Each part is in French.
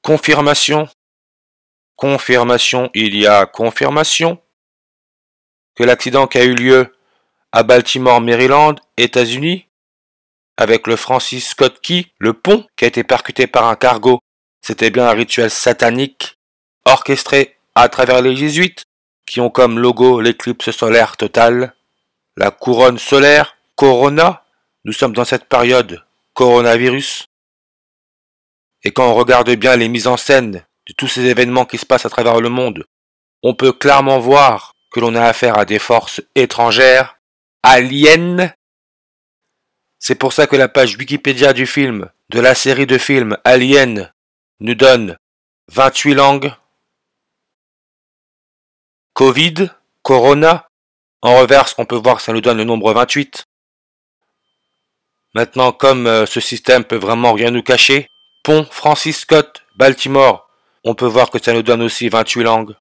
Confirmation. Confirmation, il y a confirmation que l'accident qui a eu lieu à Baltimore, Maryland, États-Unis, avec le Francis Scott Key, le pont qui a été percuté par un cargo, c'était bien un rituel satanique orchestré à travers les jésuites qui ont comme logo l'éclipse solaire totale, la couronne solaire, Corona. Nous sommes dans cette période coronavirus. Et quand on regarde bien les mises en scène de tous ces événements qui se passent à travers le monde, on peut clairement voir que l'on a affaire à des forces étrangères, aliens. C'est pour ça que la page Wikipédia du film, de la série de films Alien, nous donne 28 langues. Covid, Corona, en reverse, on peut voir que ça nous donne le nombre 28. Maintenant, comme ce système peut vraiment rien nous cacher, Pont Francis Scott, Baltimore, on peut voir que ça nous donne aussi 28 langues.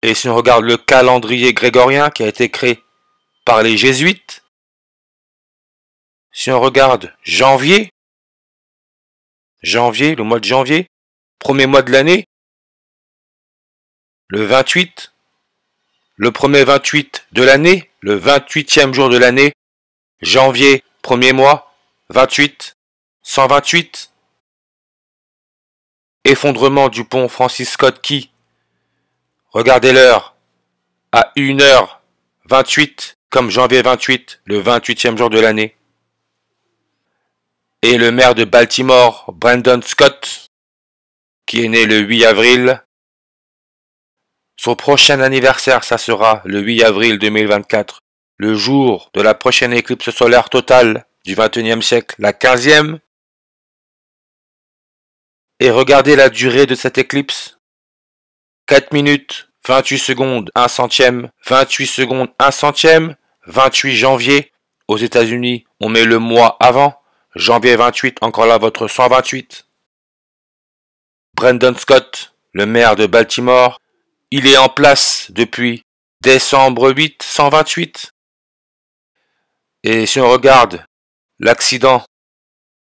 Et si on regarde le calendrier grégorien qui a été créé par les jésuites, si on regarde janvier, le mois de janvier, premier mois de l'année, le 28, le premier 28 de l'année, le 28e jour de l'année, janvier, premier mois, 28, 128. Effondrement du pont Francis Scott Key. Regardez l'heure, à 1h28, comme janvier 28, le 28e jour de l'année. Et le maire de Baltimore, Brandon Scott, qui est né le 8 avril. Son prochain anniversaire, ça sera le 8 avril 2024, le jour de la prochaine éclipse solaire totale du XXIe siècle, la 15e. Et regardez la durée de cette éclipse. 4 minutes, 28 secondes, 1 centième, 28 secondes, 1 centième, 28 janvier. Aux États-Unis, on met le mois avant. Janvier 28, encore là votre 128. Brandon Scott, le maire de Baltimore, il est en place depuis décembre 8, 128. Et si on regarde, l'accident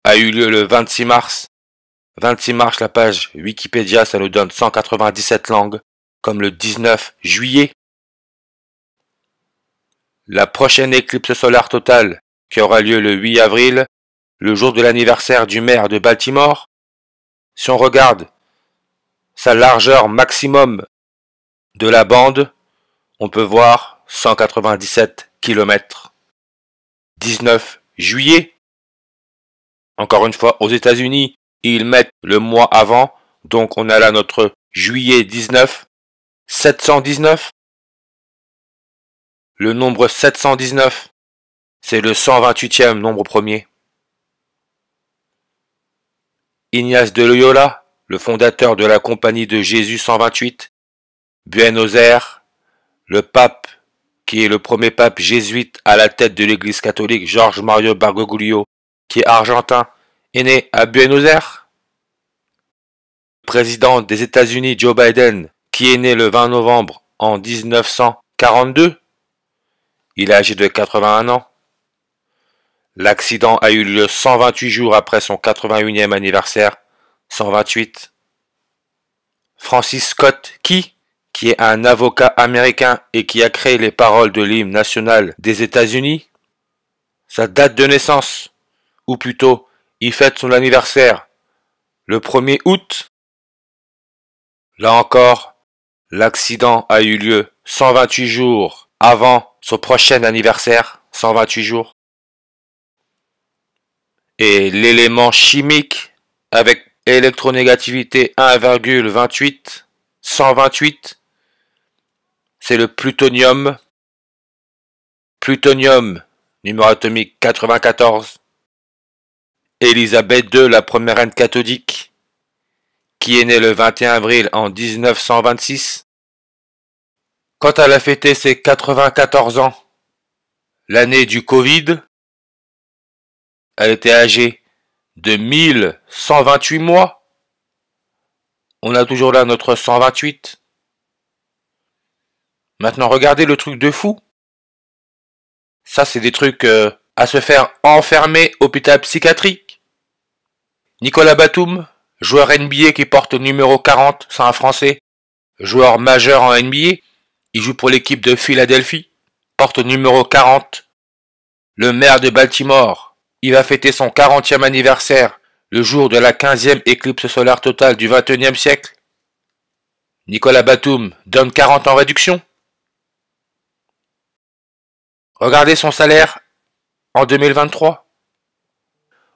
a eu lieu le 26 mars. 26 mars, la page Wikipédia, ça nous donne 197 langues, comme le 19 juillet. La prochaine éclipse solaire totale, qui aura lieu le 8 avril, le jour de l'anniversaire du maire de Baltimore. Si on regarde sa largeur maximum de la bande, on peut voir 197 km. 19 juillet. Encore une fois, aux États-Unis, ils mettent le mois avant, donc on a là notre juillet 19, 719. Le nombre 719, c'est le 128e nombre premier. Ignace de Loyola, le fondateur de la Compagnie de Jésus 128, Buenos Aires, le pape qui est le premier pape jésuite à la tête de l'église catholique, Jorge Mario Bergoglio, qui est argentin, est né à Buenos Aires. Le président des États-Unis, Joe Biden, qui est né le 20 novembre en 1942, il est âgé de 81 ans. L'accident a eu lieu 128 jours après son 81e anniversaire, 128. Francis Scott Key, qui est un avocat américain et qui a créé les paroles de l'hymne national des États-Unis. Sa date de naissance, ou plutôt, il fête son anniversaire le 1er août. Là encore, l'accident a eu lieu 128 jours avant son prochain anniversaire, 128 jours. Et l'élément chimique avec électronégativité 1,28, 128, c'est le plutonium. Plutonium, numéro atomique 94. Élisabeth II, la première reine catholique, qui est née le 21 avril en 1926. Quand elle a fêté ses 94 ans, l'année du Covid, elle était âgée de 1128 mois. On a toujours là notre 128. Maintenant, regardez le truc de fou. Ça, c'est des trucs à se faire enfermer hôpital psychiatrique. Nicolas Batum, Joueur NBA qui porte le numéro 40, c'est un Français. Joueur majeur en NBA, il joue pour l'équipe de Philadelphie, porte le numéro 40. Le maire de Baltimore, il va fêter son 40e anniversaire le jour de la 15e éclipse solaire totale du 21e siècle. Nicolas Batum donne 40 en réduction. Regardez son salaire en 2023.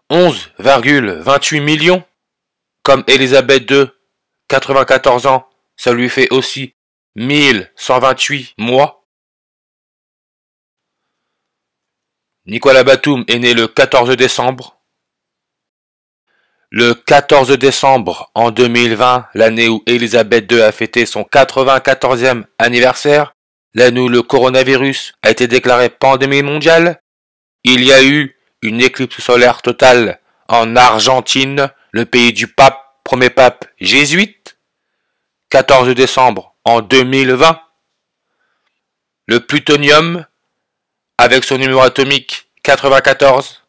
11,28 millions. Comme Elisabeth II, 94 ans, ça lui fait aussi 1128 mois. Nicolas Batum est né le 14 décembre. Le 14 décembre en 2020, l'année où Elisabeth II a fêté son 94e anniversaire, l'année où le coronavirus a été déclaré pandémie mondiale, il y a eu une éclipse solaire totale en Argentine, le pays du pape, premier pape jésuite, 14 décembre en 2020. Le plutonium, avec son numéro atomique 94,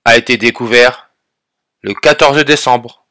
a été découvert le 14 décembre